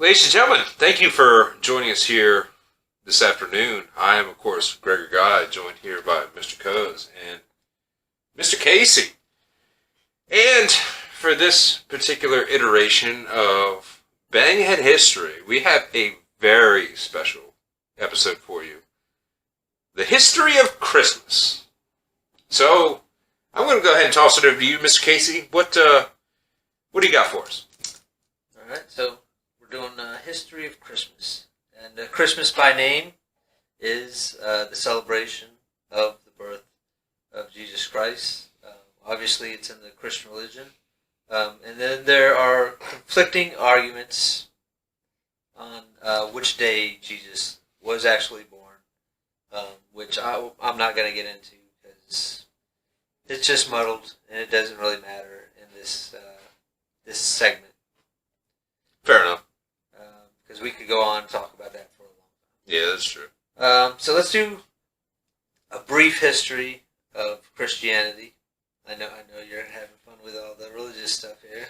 Ladies and gentlemen, thank you for joining us here this afternoon. I am, of course, Gregor Guy, joined here by Mr. Coase and Mr. Casey. And for this particular iteration of Banghead History, we have a very special episode for you. The history of Christmas. So, I'm going to go ahead and toss it over to you, Mr. Casey. What do you got for us? All right, so we're doing history of Christmas. And Christmas by name is the celebration of the birth of Jesus Christ. Obviously, it's in the Christian religion. And then there are conflicting arguments on which day Jesus was actually born, which I'm not going to get into because it's just muddled and it doesn't really matter in this segment. Fair enough. Because we could go on and talk about that for a long time. Yeah, that's true. So let's do a brief history of Christianity. I know you're having fun with all the religious stuff here.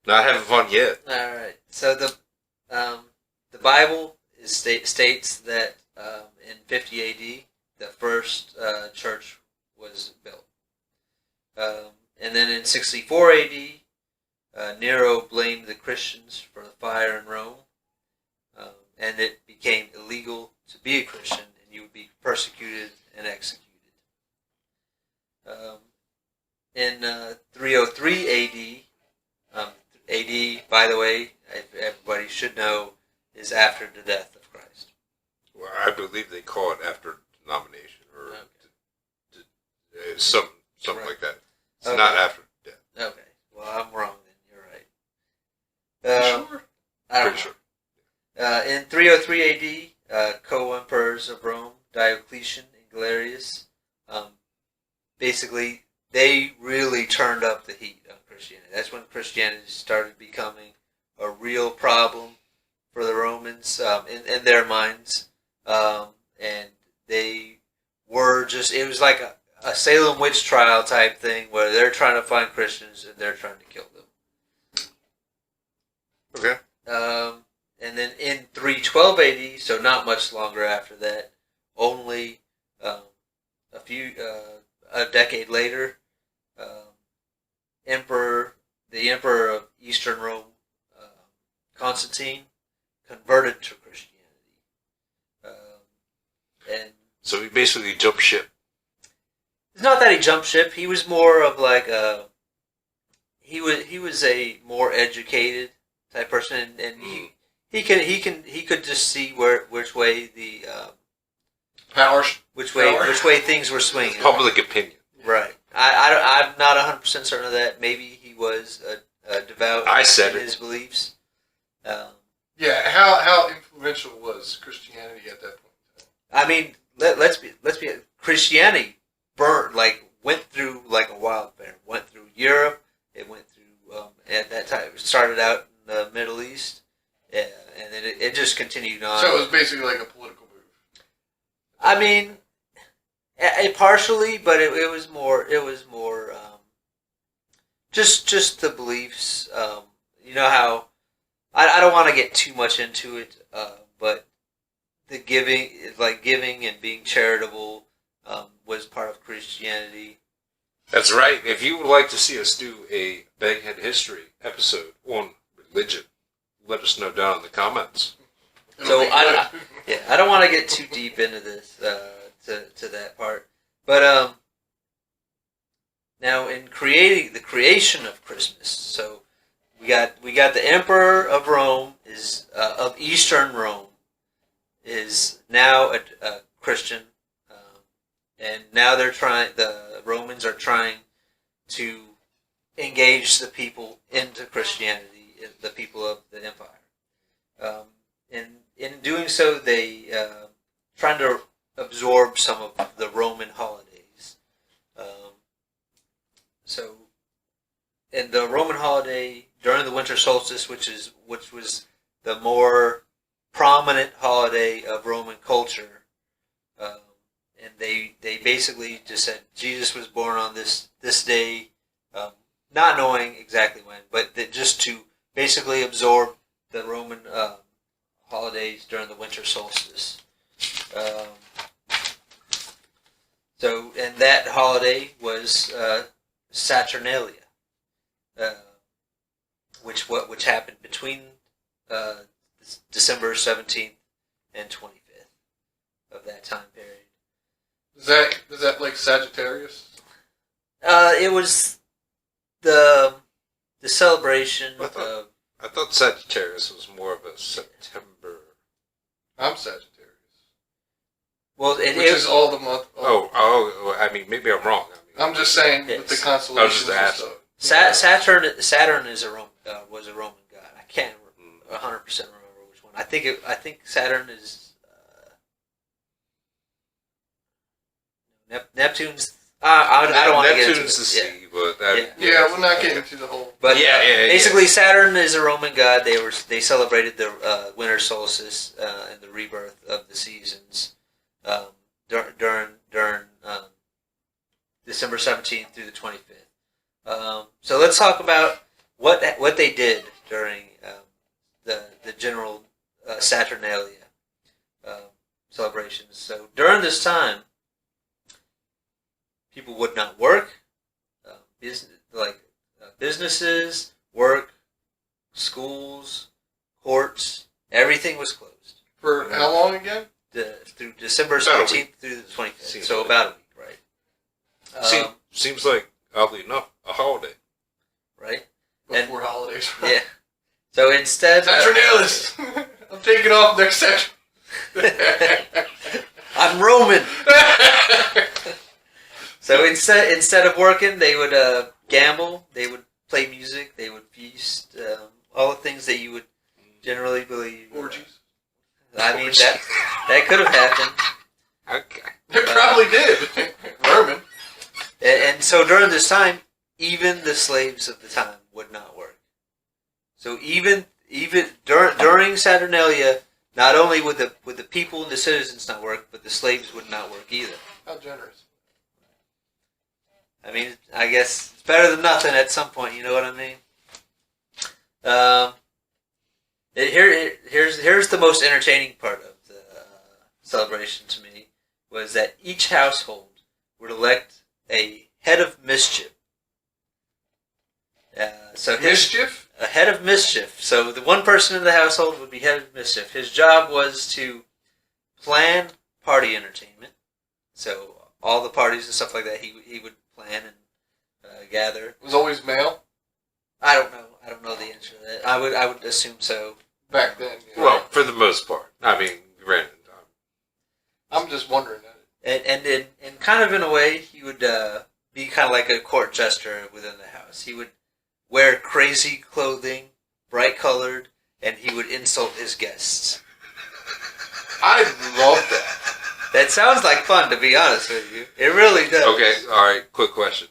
Not having fun yet. All right. So the Bible states that in 50 A.D. the first church was built, and then in 64 A.D. Nero blamed the Christians for the fire in Rome, and it became illegal to be a Christian, and you would be persecuted and executed. In 303 A.D., A.D., by the way, everybody should know, is after the death of Christ. Well, I believe they call it after denomination or something right. Like that. It's not after death. Okay. Well, I'm wrong then. You're right. Sure? I don't Pretty know. sure. In 303 A.D., co-emperors of Rome, Diocletian and Galerius, basically, they really turned up the heat on Christianity. That's when Christianity started becoming a real problem for the Romans in their minds. And they were just, it was like a Salem witch trial type thing where they're trying to find Christians and they're trying to kill them. Okay. And then in 312 AD, so not much longer after that, only a decade later, the emperor of Eastern Rome, Constantine, converted to Christianity. And so he basically jumped ship. it's not that he jumped ship. He was more of like he was a more educated type person, and he could just see which way the which way things were swinging. Public opinion. Right. I'm not 100% certain of that. Maybe he was a devout in his beliefs. Yeah. How influential was Christianity at that point? I mean, let's be Christianity went through like a wildfire. Went through Europe. It went through at that time. It started out in the Middle East, and then it just continued on. So it was basically like a political move. I mean, partially, but it was more just the beliefs. You know how I don't want to get too much into it, but the giving and being charitable was part of Christianity. That's right. If you would like to see us do a Banghead History episode on religion, let us know down in the comments. So I don't want to get too deep into this to that part, but now in creating the creation of Christmas, so we got the emperor of Rome of Eastern Rome is now a Christian, and now the Romans are trying to engage the people into Christianity, the people of the empire. In doing so, they trying to absorb some of the Roman holidays. So, in the Roman holiday during the winter solstice, which was the more prominent holiday of Roman culture, and they basically just said Jesus was born on this day, not knowing exactly when, but just to basically absorb the Roman holidays during the winter solstice. And that holiday was Saturnalia, which happened between December 17th and 25th of that time period. Is that like Sagittarius? It was the celebration of. I thought Sagittarius was more of a September. I'm Sagittarius. Well, which is all the month. I mean, maybe I'm wrong. I'm just saying with the constellations and stuff. Saturn is was a Roman god. I can't 100% remember which one. I think Saturn is Neptune's. I don't want to get into it. Neptune's the sea, but we're not getting into the whole. But basically, Saturn is a Roman god. They celebrated the winter solstice and the rebirth of the seasons during December 17th through the 25th. So let's talk about what they did during the general Saturnalia celebrations. So during this time, people would not work. Businesses, work, schools, courts, everything was closed. For how long again? Through December 17th through the 25th. So about a week, right? Seems like, oddly enough, a holiday. Right? Before holidays. Yeah. So instead... Saturnalis! I'm taking off next Saturday. I'm Roman! So instead of working, they would gamble, they would play music, they would feast, all the things that you would generally believe. Orgies. I mean, that could have happened. Okay. It probably did. Roman. And so during this time, even the slaves of the time would not work. So even during Saturnalia, not only would the people and the citizens not work, but the slaves would not work either. How generous. I mean, I guess it's better than nothing at some point. You know what I mean? Here's the most entertaining part of the celebration to me was that each household would elect a head of mischief. Mischief? A head of mischief. So the one person in the household would be head of mischief. His job was to plan party entertainment. So all the parties and stuff like that, he would plan and gather. It was always male? I don't know. I don't know the answer to that. I would assume so. Back then. Yeah. Well, for the most part. I mean, granted. I'm just wondering. And kind of in a way, he would be kind of like a court jester within the house. He would wear crazy clothing, bright colored, and he would insult his guests. I love that. That sounds like fun, to be honest with you. It really does. Okay, alright, quick question.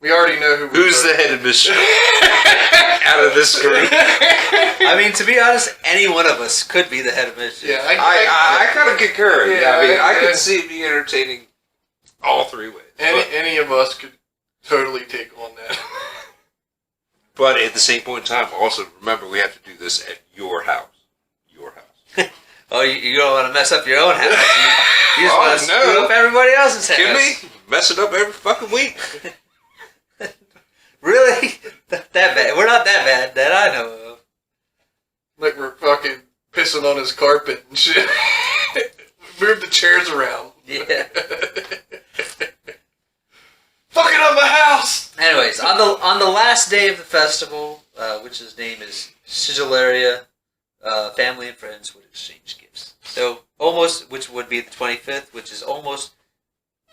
We already know who's the head of mischief out of this group. I mean, to be honest, any one of us could be the head of mischief. Yeah, I kind of concur. Yeah, I mean, I can see it being entertaining all three ways. Any of us could totally take on that. But at the same point in time, also remember we have to do this at your house. Your house. Oh, you don't want to mess up your own house. You just want to screw up everybody else's house. Kidding me? Mess it up every fucking week. Really? That bad? We're not that bad that I know of. Like we're fucking pissing on his carpet and shit. Move the chairs around. Yeah. Fucking up my house! Anyways, on the last day of the festival, which his name is Sigillaria, family and friends would exchange gifts. So almost, which would be the 25th, which is almost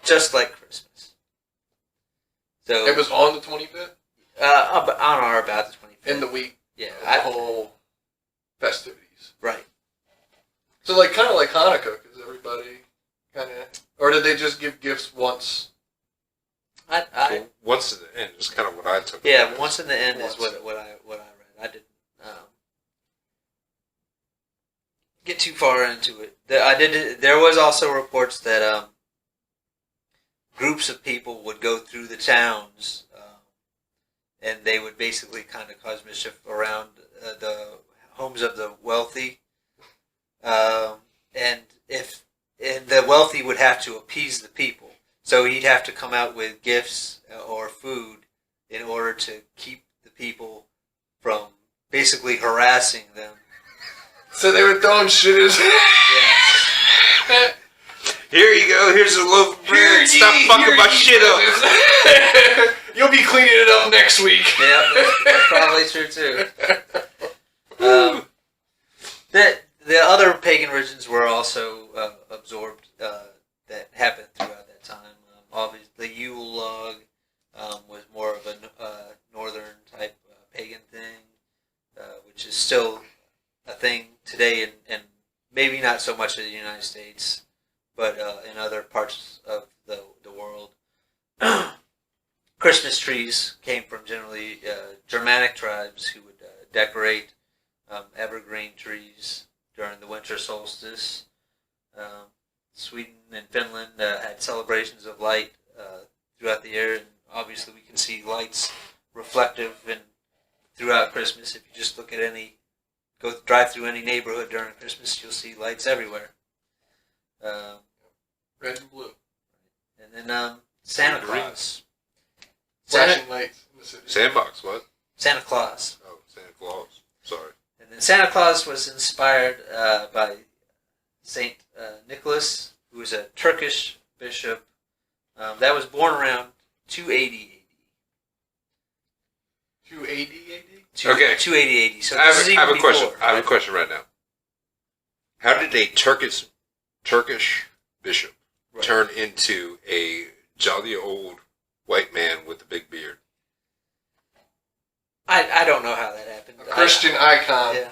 just like Christmas. So it was on the 25th? On or about the 25th. In the week. Yeah. The whole festivities. Right. So like kind of like Hanukkah, because everybody kind of, or did they just give gifts once? Well, once in the end is kind of what I took. Yeah, once in the end is what I read. I didn't get too far into it. There was also reports that groups of people would go through the towns, and they would basically kind of cause mischief around the homes of the wealthy, and the wealthy would have to appease the people. So he'd have to come out with gifts or food in order to keep the people from basically harassing them. So they were throwing shit at his Yeah. Here you go. Here's a loaf of bread. Stop fucking my shit up. You'll be cleaning it up next week. Yeah, that's probably true too. The other pagan religions were also absorbed that happened throughout that time. Obviously, the Yule log was more of a northern type pagan thing, which is still a thing today, and maybe not so much in the United States, but in other parts of the world. Christmas trees came from generally Germanic tribes who would decorate evergreen trees during the winter solstice. Sweden and Finland had celebrations of light throughout the year, and obviously we can see lights reflective throughout Christmas. If you just look at drive through any neighborhood during Christmas, you'll see lights everywhere. Red and blue. And then Santa Claus. Flashing lights in the city. Sandbox, what? Santa Claus. Oh, Santa Claus. Sorry. And then Santa Claus was inspired by Saint Nicholas, who was a Turkish bishop that was born around 280 AD. 280 AD? Okay. 280 AD. So I this is even have a before, question. I have a right? question right now. How did a Turkish bishop Right. turn into a jolly old white man with a big beard? I don't know how that happened. A Christian icon Yeah.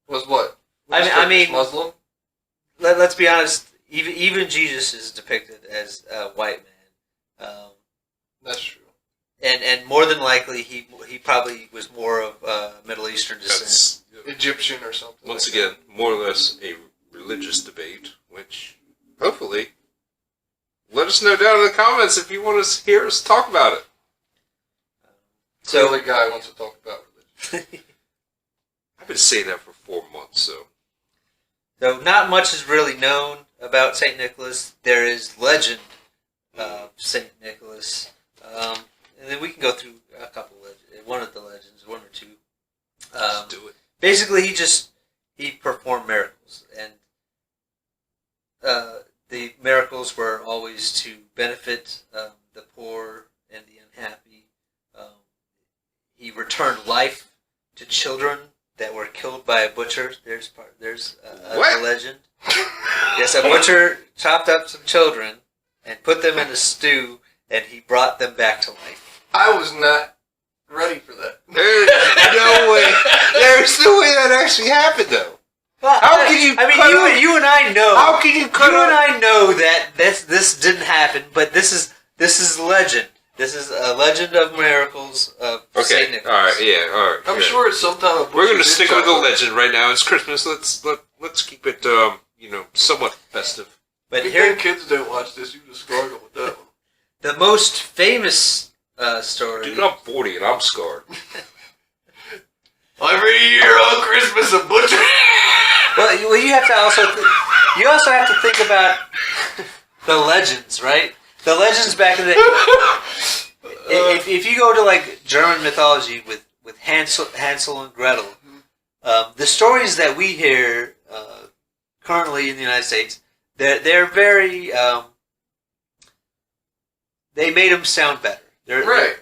was what? I mean, Muslim? Let's be honest. Even Jesus is depicted as a white man. That's true. And more than likely, he probably was more of Middle Eastern descent. That's, Egyptian or something. once like again, more or less a religious debate, which hopefully, let us know down in the comments if you want to hear us talk about it. that. So The guy wants to talk about religion. I've been saying that for 4 months, so. So not much is really known about Saint Nicholas. There is legend of Saint Nicholas, and then we can go through a couple one of the legends, one or two. Let's do it. Basically, he performed miracles, and the miracles were always to benefit the poor and the unhappy. He returned life to children that were killed by a butcher. There's a What? legend. Yes, a butcher chopped up some children and put them in a stew, and he brought them back to life. I was not ready for that. There's no way. There's no way that actually happened, though. Well, How can you I mean, cut you, up- you and I know. How can you cut You and up? I know that this didn't happen, but this is legend. This is a legend of miracles of Saint Okay, Nicholas. alright, yeah, alright. I'm good. sure it's sometime. We're going to stick with the legend right now. It's Christmas. Let's keep it, somewhat festive. But If here, your kids don't watch this, you just struggle with that one. the most famous story. Dude, I'm 40 and I'm scarred. Every year on Christmas, a butcher. Well, you have to you also have to think about the legends, right? The legends back in the if you go to like German mythology with Hansel and Gretel, the stories that we hear currently in the United States, they're very they made them sound better. Right.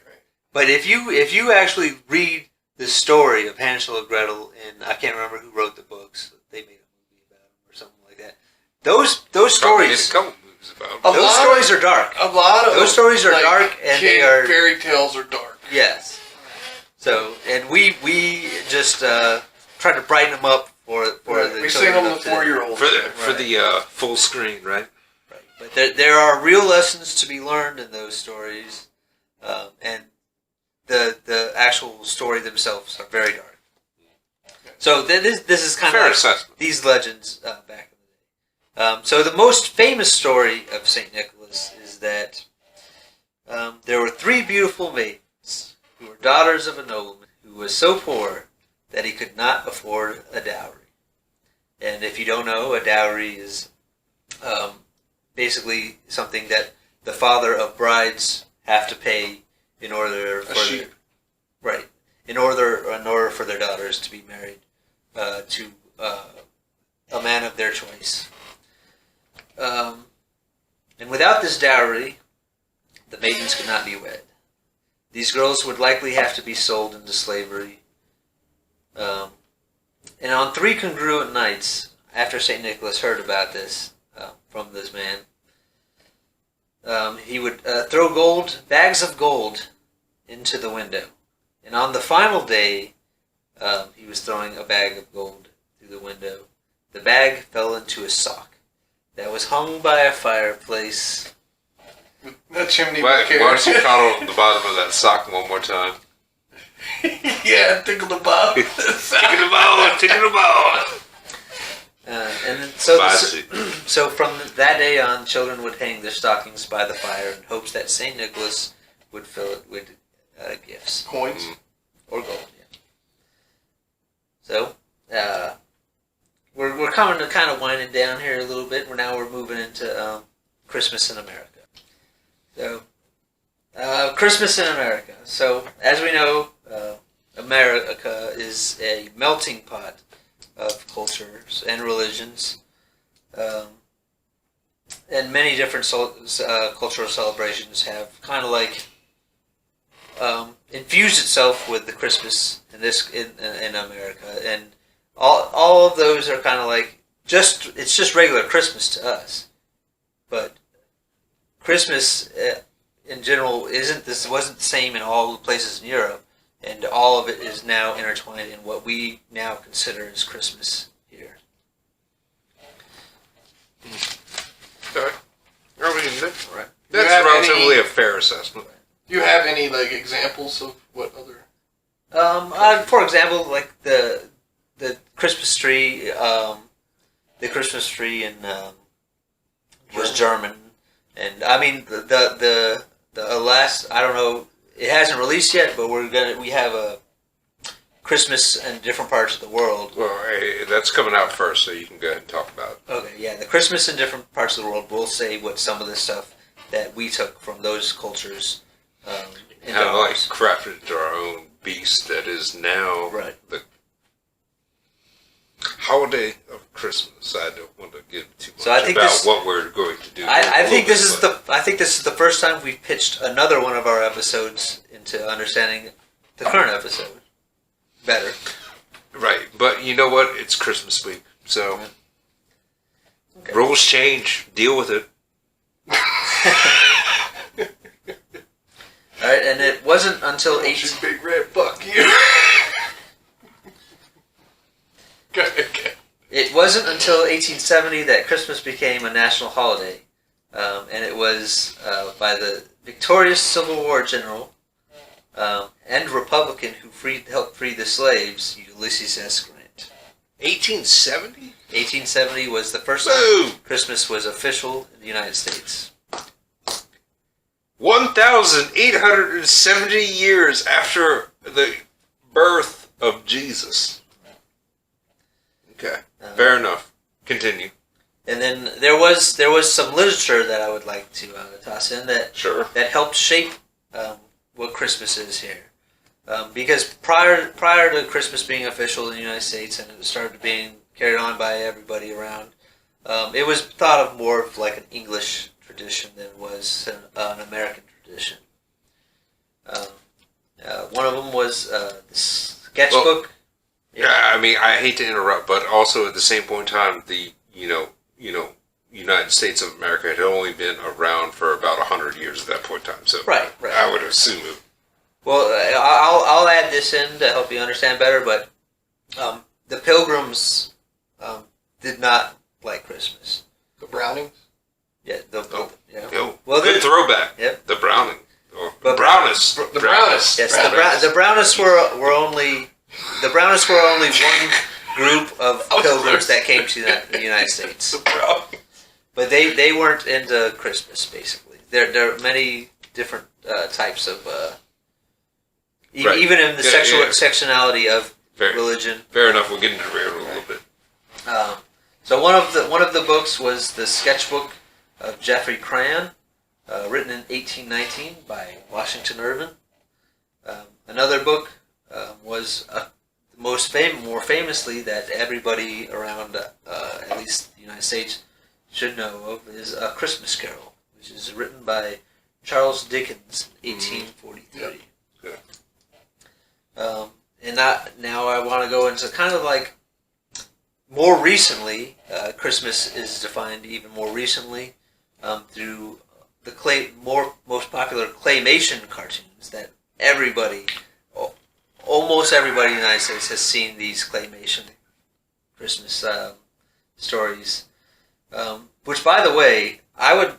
But if you actually read the story of Hansel and Gretel, and I can't remember who wrote the books, they made a movie about them or something like that. Those Probably made stories, a couple movies about A it. those lot stories are dark. A lot of Those stories are like, dark, and kid they are fairy tales are dark. yes. So, and we just try to brighten them up for the We sing children them of to today. 4-year-olds. For the full screen, right? Right. But there are real lessons to be learned in those stories, and the actual story themselves are very dark. So this is kind Fair of like assessment. these legends back in the day. So the most famous story of Saint Nicholas is that there were 3 beautiful maidens who were daughters of a nobleman who was so poor that he could not afford a dowry. And if you don't know, a dowry is basically something that the father of brides have to pay in order for in order for their daughters to be married to a man of their choice. And without this dowry, the maidens could not be wed. These girls would likely have to be sold into slavery. And on 3 congruent nights, after St. Nicholas heard about this from this man, he would throw bags of gold into the window. And on the final day, he was throwing a bag of gold through the window. The bag fell into a sock that was hung by a fireplace. That chimney. Why don't you coddle the bottom of that sock one more time? Yeah, tickle the bottom. Tickle the bone, tickle the bone. And then, so from that day on, children would hang their stockings by the fire in hopes that St. Nicholas would fill it with gifts. Coins? Or gold, yeah. So, we're coming to kind of winding down here a little bit. We're moving into Christmas in America. So, Christmas in America. So, as we know, America is a melting pot of cultures and religions, and many different cultural celebrations have kind of like infused itself with the Christmas in America, and all of those are kind of like it's just regular Christmas to us, but Christmas in general wasn't the same in all the places in Europe. And all of it is now intertwined in what we now consider as Christmas here. Okay. Right. That's relatively a fair assessment. Do you have any examples of what other? For example, like the Christmas tree. The Christmas tree in was German, and I mean the last, I don't know. It hasn't released yet, but we have a Christmas in different parts of the world. Well, hey, that's coming out first, so you can go ahead and talk about it. Okay, yeah, the Christmas in different parts of the world. We'll say what some of the stuff that we took from those cultures. Kind of like crafted into our own beast that is now the holiday of Christmas. I don't want to give too much about what we're going to do. I think this is the first time we've pitched another one of our episodes into understanding the current episode better. Right, but you know what? It's Christmas week, so rules change. Deal with it. All right, and it wasn't until Big red fuck you. It wasn't until 1870 that Christmas became a national holiday, and it was by the victorious Civil War general and Republican who helped free the slaves, Ulysses S. Grant. 1870? 1870 was the first time Christmas was official in the United States. 1,870 years after the birth of Jesus. Okay, fair enough. Continue. And then there was some literature that I would like to toss in that helped shape what Christmas is here. Because prior to Christmas being official in the United States and it started being carried on by everybody around, it was thought of more of like an English tradition than it was an American tradition. One of them was the sketchbook. Well, yeah, I mean, I hate to interrupt, but also at the same point in time, the United States of America had only been around for about 100 years at that point in time. So right. I would assume it. Well, I'll add this in to help you understand better, but the Pilgrims did not like Christmas. The Brownings? Yeah. Well, good throwback. Yep. The Browning. But Brownists. The Brownists. Yes, the Brownists were only one group of pilgrims that came to the United States. The Brownists. But they weren't into Christmas, basically. There are many different types of... Even in the sectionality of religion. Fair enough. We'll get into the railroad a little bit. So one of the books was the sketchbook of Geoffrey Crayon, written in 1819 by Washington Irving. Another book was more famously that everybody around, at least the United States, should know of, is A Christmas Carol, which is written by Charles Dickens in 1843. Yeah. And now I want to go into kind of like more recently. Christmas is defined even more recently through the most popular claymation cartoons that almost everybody in the United States has seen these claymation Christmas stories. Which, by the way, I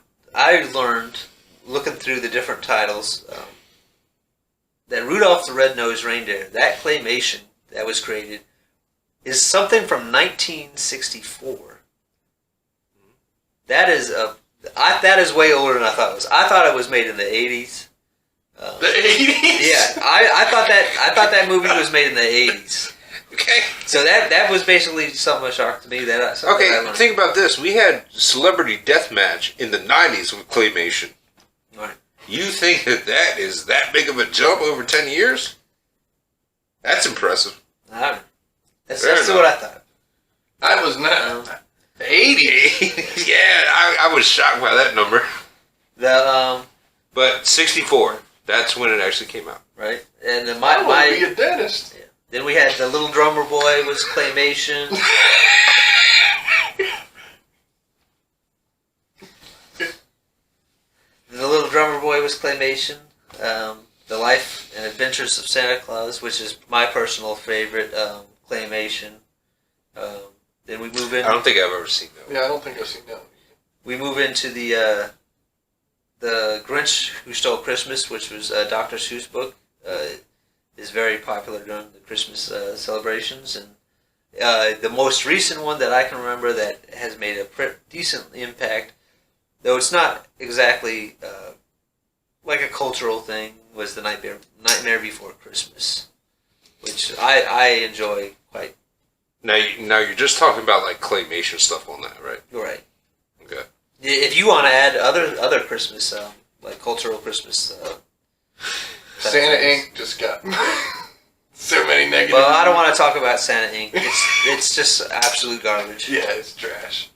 learned looking through the different titles that Rudolph the Red-Nosed Reindeer, that claymation that was created, is something from 1964. That is way older than I thought it was. I thought it was made in the 80s. The 80s? Yeah, I thought that movie was made in the 80s. Okay. So that was basically something of a shock to me. Think about this. We had Celebrity Deathmatch in the 90s with claymation. Right. You think that is that big of a jump over 10 years? That's impressive. That's what I thought. I was not. 80? Yeah, I was shocked by that number. But 64, that's when it actually came out. Right, and then I want to be a dentist. Yeah. Then we had the Little Drummer Boy was claymation. The Little Drummer Boy was claymation. The Life and Adventures of Santa Claus, which is my personal favorite claymation. Then we move in. I don't think I've ever seen that one. Yeah, I don't think I've seen that one. We move into the Grinch Who Stole Christmas, which was Dr. Seuss' book. Is very popular during the Christmas celebrations, and the most recent one that I can remember that has made a decent impact, though it's not exactly like a cultural thing, was the Nightmare Before Christmas, which I enjoy quite. Now you're just talking about like claymation stuff on that, right? Right. Okay. If you want to add other Christmas, like cultural Christmas. Santa Inc. just got so many negative. Well, I don't want to talk about Santa Inc. It's just absolute garbage. Yeah, it's trash.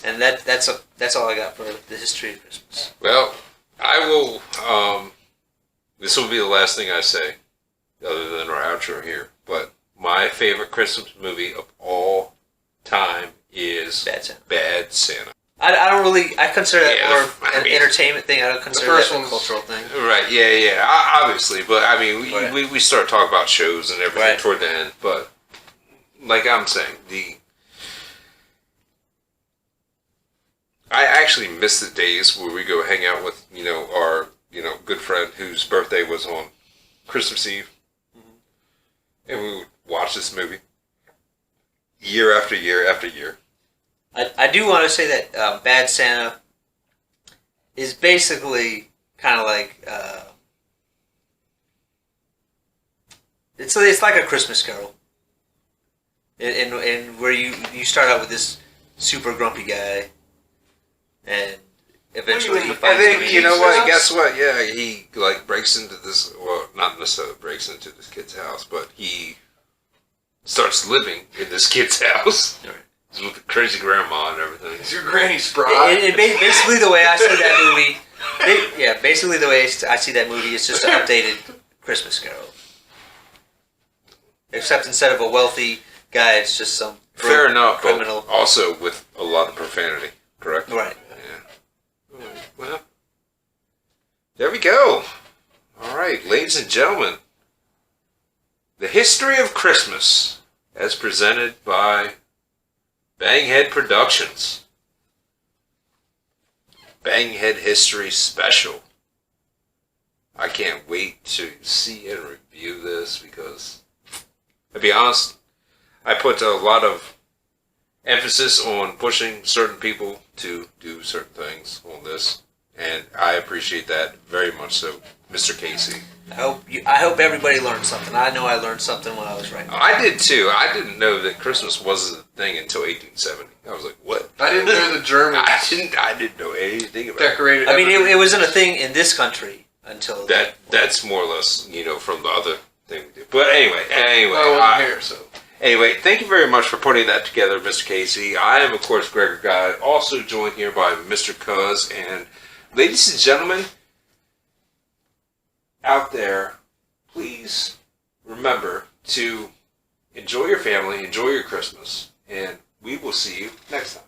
And that's all I got for the history of Christmas. Well, I will. This will be the last thing I say, other than our outro here. But my favorite Christmas movie of all time is Bad Santa. I don't really. I consider that more an entertainment thing. I don't consider that a cultural thing. Right? Yeah. Obviously, but I mean, we start talking about shows and everything toward the end. But like I'm saying, I actually miss the days where we go hang out with our good friend whose birthday was on Christmas Eve, and we would watch this movie year after year after year. I do want to say that Bad Santa is basically kind of like it's like a Christmas Carol, and where you start out with this super grumpy guy, and eventually he finds you know what? Guess what? Yeah, he like breaks into this. Well, not necessarily breaks into this kid's house, but he starts living in this kid's house. Right. With the crazy grandma and everything. Is your granny spry? Basically, the way I see that movie, basically the way I see that movie is just an updated Christmas Carol. Except instead of a wealthy guy, it's just some fair enough criminal. But also with a lot of profanity, correct? Right. Yeah. Well, there we go. All right, ladies and gentlemen, the history of Christmas, as presented by Banghead Productions. Banghead History Special. I can't wait to see and review this because, to be honest, I put a lot of emphasis on pushing certain people to do certain things on this, and I appreciate that very much so. Mr. Casey. I hope everybody learned something. I know I learned something when I was writing. I did too. I didn't know that Christmas was a thing until 1870. I was like, what? I didn't know the Germans I didn't know anything about it. decorated. I mean, it wasn't a thing in this country until That's more or less, from the other thing we did. But anyway, I wasn't here, so. Anyway, thank you very much for putting that together, Mr. Casey. I am, of course, Gregor Guy, also joined here by Mr. Cuz. And ladies and gentlemen out there, please remember to enjoy your family, enjoy your Christmas, and we will see you next time.